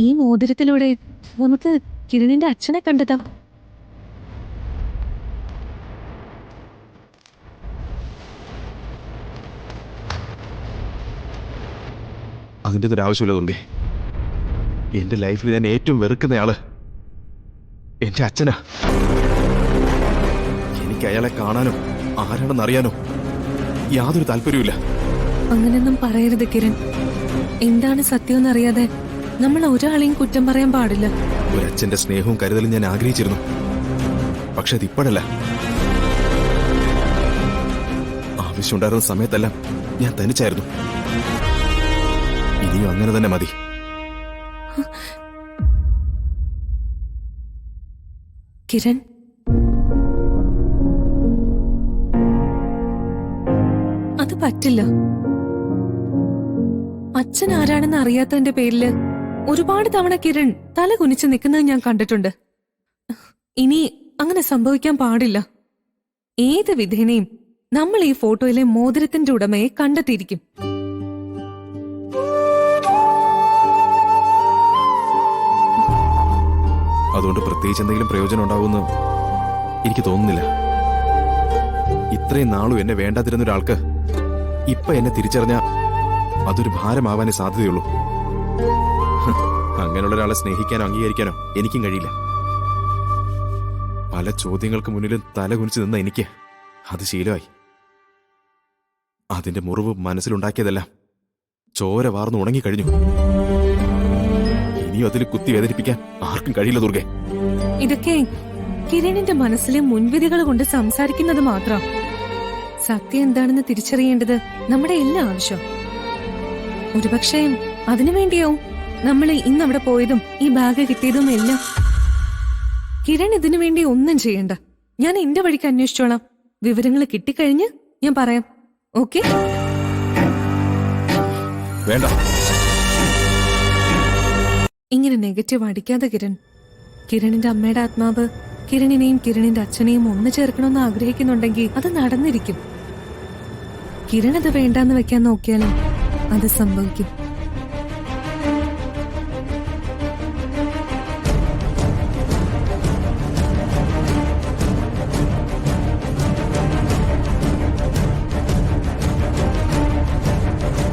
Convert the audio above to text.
ഈ മോതിരത്തിലൂടെ നമുക്ക് കിരണിന്റെ അച്ഛനെ കണ്ടെത്താം. അതിൻ്റെ ഒരു ആവശ്യമില്ല തുമ്പി. എൻ്റെ ലൈഫിൽ ഞാൻ ഏറ്റവും വെറുക്കുന്നയാള് എൻ്റെ അച്ഛനാ. എനിക്ക് അയാളെ കാണാനോ ആരാണെന്ന് അറിയാനോ യാതൊരു താല്പര്യമില്ല. അങ്ങനെയൊന്നും പറയരുത് കിരൺ. എന്താണ് സത്യമെന്ന് അറിയാതെ നമ്മൾ ഒരാളെയും കുറ്റം പറയാൻ പാടില്ല. ഒരച്ഛന്റെ സ്നേഹവും കരുതലും ഞാൻ ആഗ്രഹിച്ചിരുന്നു. പക്ഷെ അതിപ്പോഴല്ല. ആവശ്യമുണ്ടായിരുന്ന സമയത്തെല്ലാം ഞാൻ തനിച്ചായിരുന്നു. ഇനിയും അങ്ങനെ തന്നെ മതി. കിരൺ, അത് പറ്റില്ല. അച്ഛൻ ആരാണെന്ന് അറിയാത്തതിന്റെ പേരില് ഒരുപാട് തവണ കിരൺ തല കുനിച്ച് നിൽക്കുന്നത് ഞാൻ കണ്ടിട്ടുണ്ട്. ഇനി അങ്ങനെ സംഭവിക്കാൻ പാടില്ല. ഏത് വിധേനയും നമ്മൾ ഈ ഫോട്ടോയിലെ മോതിരത്തിന്റെ ഉടമയെ കണ്ടെത്തിയിരിക്കും. അതുകൊണ്ട് പ്രത്യേകിച്ച് എന്തെങ്കിലും പ്രയോജനം ഉണ്ടാവുമെന്ന് എനിക്ക് തോന്നുന്നില്ല. ഇത്രയും നാളും എന്നെ വേണ്ടാതിരുന്ന ഒരാൾക്ക് ഇപ്പൊ എന്നെ തിരിച്ചറിഞ്ഞ അതൊരു ഭാരമാവാനേ സാധ്യതയുള്ളൂ. അങ്ങനെയുള്ള ഒരാളെ സ്നേഹിക്കാനോ അംഗീകരിക്കാനോ എനിക്കും കഴിയില്ല. പല ചോദ്യങ്ങൾക്ക് മുന്നിലും തല കുനിച്ച് നിന്ന എനിക്ക് അത് ശീലമായി. അതിന്റെ മുറിവ് മനസ്സിലുണ്ടാക്കിയതെല്ലാം ചോര വാർന്ന് ഉണങ്ങിക്കഴിഞ്ഞു. ഇനിയും അതിൽ കുത്തി വേദനിപ്പിക്കാൻ ആർക്കും കഴിയില്ല ദുർഗെ. ഇതൊക്കെ കിരണിന്റെ മനസ്സിലെ മുൻവിധികൾ കൊണ്ട് സംസാരിക്കുന്നത് മാത്രം. സത്യം എന്താണെന്ന് തിരിച്ചറിയേണ്ടത് നമ്മുടെ എല്ലാ ആവശ്യം. ഒരുപക്ഷെ അതിനുവേണ്ടിയാവും നമ്മൾ ഇന്ന് അവിടെ പോയതും ഈ ബാഗ് കിട്ടിയതും എല്ലാം. കിരൺ ഇതിനു വേണ്ടി ഒന്നും ചെയ്യണ്ട. ഞാൻ എന്റെ വഴിക്ക് അന്വേഷിച്ചോളാം. വിവരങ്ങൾ കിട്ടിക്കഴിഞ്ഞ് ഞാൻ പറയാം. ഓക്കെ? വേണ്ട. ഇങ്ങനെ നെഗറ്റീവ് അടിക്കാതെ കിരൺ. കിരണിന്റെ അമ്മയുടെ ആത്മാവ് കിരണിനെയും കിരണിന്റെ അച്ഛനെയും ഒന്ന് ചേർക്കണമെന്ന് ആഗ്രഹിക്കുന്നുണ്ടെങ്കിൽ അത് നടന്നിരിക്കും. കിരൺ അത് വേണ്ടാന്ന് വെക്കാൻ നോക്കിയാലും അത് സംഭവിക്കും.